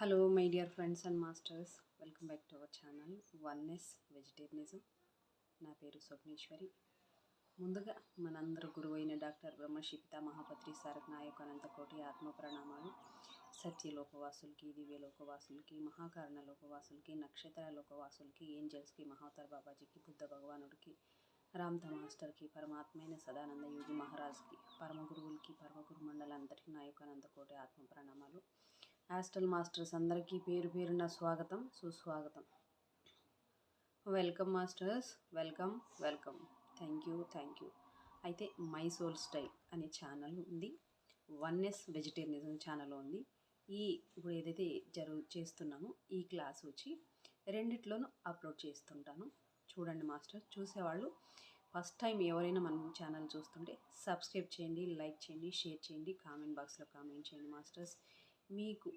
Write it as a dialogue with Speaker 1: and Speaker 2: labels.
Speaker 1: Hello my dear friends and masters, welcome back to our channel oneness vegetarianism. నా పేరు స్వప్నేశ్వరి. ముందుగా మనందరూ గురువు అయిన డాక్టర్ బ్రహ్మశ్రీ పితామహపత్రి సారక్ నాయక్ అనంతకోటి ఆత్మ ప్రణామాలు. సత్యలోకవాసులకి, దివ్యలోకవాసులకి, మహాకారణ లోకవాసులకి, నక్షత్ర లోకవాసులకి, ఏంజల్స్కి, మహావతార్ బాబాజీకి, బుద్ధ భగవానుడికి, రామ్త మాస్టర్కి, పరమాత్మైన సదానంద యోగి మహారాజ్కి, పరమ గురువులకి, పరమ గురు మండలందరికీ నా యొక్క అనంతకోటి ఆత్మ ప్రణామాలు. ఆస్ట్రల్ మాస్టర్స్ అందరికీ పేరు పేరున స్వాగతం, సుస్వాగతం. Welcome masters, welcome welcome. Thank you. అయితే మై సోల్ స్టైల్ అనే ఛానల్ ఉంది, వన్నెస్ వెజిటేరియనిజం ఛానల్ ఉంది. ఇప్పుడు ఏదైతే చేస్తున్నామో ఈ క్లాస్ వచ్చి రెండిట్లోనూ అప్లోడ్ చేస్తుంటాను. చూడండి మాస్టర్. చూసేవాళ్ళు ఫస్ట్ టైం ఎవరైనా మన ఛానల్ చూస్తుంటే సబ్స్క్రైబ్ చేయండి, లైక్ చేయండి, షేర్ చేయండి, కామెంట్ బాక్స్లో కామెంట్ చేయండి మాస్టర్స్. మీకు